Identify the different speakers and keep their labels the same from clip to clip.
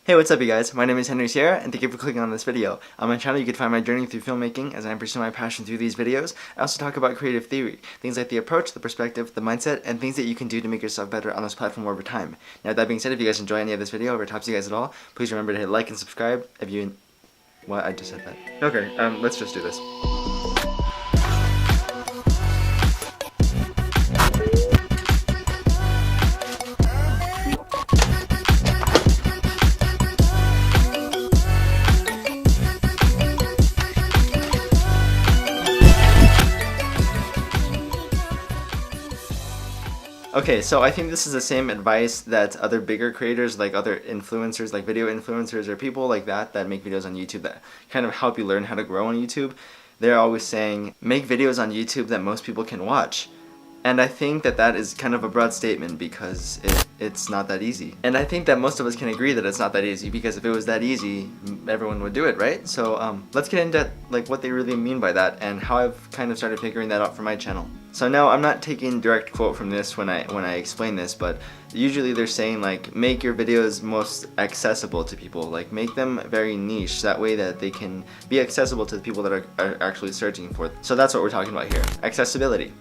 Speaker 1: Hey, what's up you guys? My name is Henry Sierra, and thank you for clicking on this video. On my channel you can find my journey through filmmaking as I pursue my passion through these videos. I also talk about creative theory, things like the approach, the perspective, the mindset, and things that you can do to make yourself better on this platform over time. Now with that being said, if you guys enjoy any of this video or it helps you guys at all, please remember to hit like and subscribe if you... What? I just said that. Okay, let's just do this. Okay, so I think this is the same advice that other bigger creators, like other influencers, like video influencers or people like that make videos on YouTube that kind of help you learn how to grow on YouTube. They're always saying, make videos on YouTube that most people can watch. And I think that that is kind of a broad statement because it's not that easy. And I think that most of us can agree that it's not that easy because if it was that easy, everyone would do it, right? So let's get into like what they really mean by that and how I've kind of started figuring that out for my channel. So now I'm not taking direct quote from this when I explain this, but usually they're saying like make your videos most accessible to people, like make them very niche, that way that they can be accessible to the people that are actually searching for them. So that's what we're talking about here, accessibility.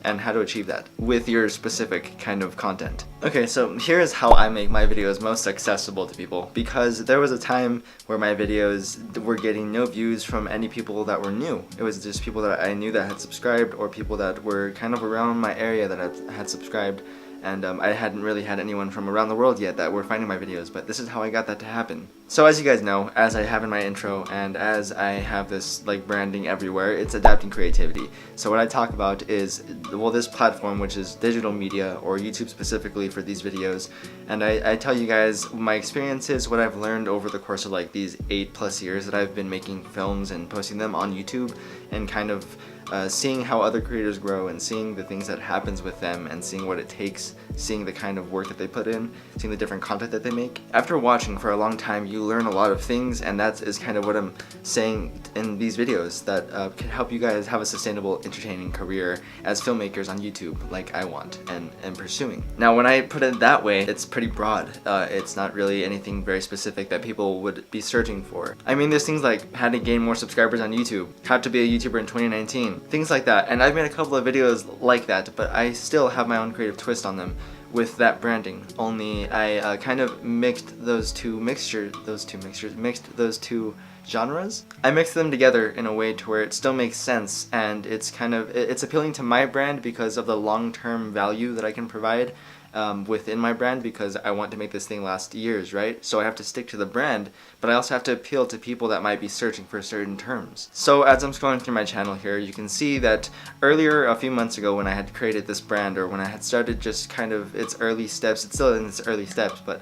Speaker 1: And how to achieve that with your specific kind of content. Okay, so here is how I make my videos most accessible to people, because there was a time where my videos were getting no views from any people that were new. It was just people that I knew that had subscribed or people that were kind of around my area that had subscribed, and I hadn't really had anyone from around the world yet that were finding my videos, but this is how I got that to happen. So as you guys know, as I have in my intro, and as I have this like branding everywhere, it's adapting creativity. So what I talk about is, well, this platform, which is digital media, or YouTube specifically for these videos, and I tell you guys my experiences, what I've learned over the course of like these 8+ years that I've been making films and posting them on YouTube, and kind of seeing how other creators grow and seeing the things that happens with them and seeing what it takes, seeing the kind of work that they put in, seeing the different content that they make. After watching for a long time, you learn a lot of things, and that is kind of what I'm saying in these videos that can help you guys have a sustainable, entertaining career as filmmakers on YouTube like I want and pursuing. Now when I put it that way, it's pretty broad. It's not really anything very specific that people would be searching for. I mean, there's things like how to gain more subscribers on YouTube, how to be a YouTuber in 2019, things like that, and I've made a couple of videos like that, but I still have my own creative twist on them with that branding. Only I kind of mixed those two genres. I mixed them together in a way to where it still makes sense, and it's kind of it's appealing to my brand because of the long-term value that I can provide within my brand, because I want to make this thing last years, right? So I have to stick to the brand, but I also have to appeal to people that might be searching for certain terms. So as I'm scrolling through my channel here, you can see that earlier, a few months ago, when I had created this brand, or when I had started just kind of its early steps, it's still in its early steps, but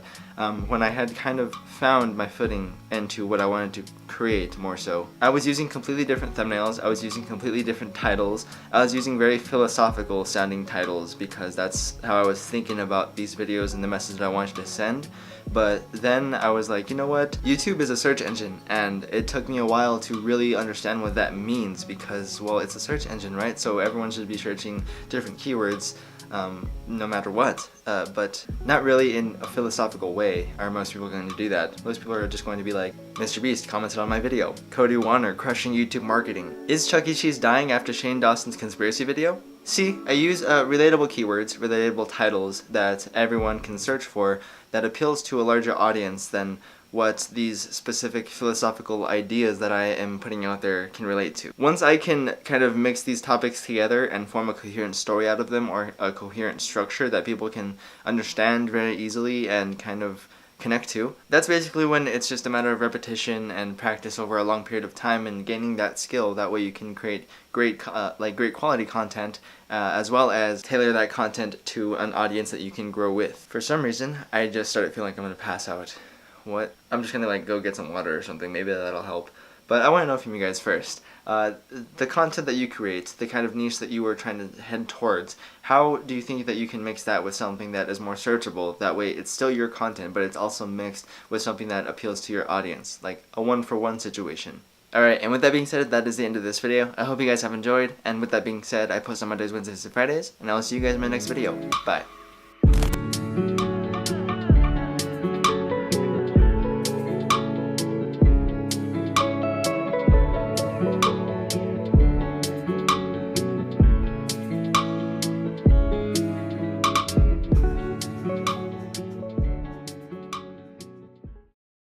Speaker 1: when I had kind of found my footing into what I wanted to create more so, I was using completely different thumbnails, I was using completely different titles, I was using very philosophical sounding titles because that's how I was thinking about these videos and the message that I wanted to send. But then I was like, you know what, YouTube is a search engine, and it took me a while to really understand what that means because, well, it's a search engine, right? So everyone should be searching different keywords no matter what, but not really in a philosophical way are most people going to do that. Most people are just going to be like, Mr. Beast commented on my video, Cody Warner crushing YouTube marketing, is Chuck E. Cheese dying after Shane Dawson's conspiracy video? See, I use relatable keywords, relatable titles that everyone can search for that appeals to a larger audience than what these specific philosophical ideas that I am putting out there can relate to. Once I can kind of mix these topics together and form a coherent story out of them, or a coherent structure that people can understand very easily and kind of connect to, that's basically when it's just a matter of repetition and practice over a long period of time and gaining that skill. That way you can create great quality content as well as tailor that content to an audience that you can grow with. For some reason, I just started feeling like I'm gonna pass out. What? I'm just gonna like go get some water or something, maybe that'll help. But I want to know from you guys first, the content that you create, the kind of niche that you were trying to head towards, how do you think that you can mix that with something that is more searchable? That way it's still your content, but it's also mixed with something that appeals to your audience, like a one-for-one situation. Alright, and with that being said, that is the end of this video. I hope you guys have enjoyed, and with that being said, I post on Mondays, Wednesdays, and Fridays, and I will see you guys in my next video. Bye.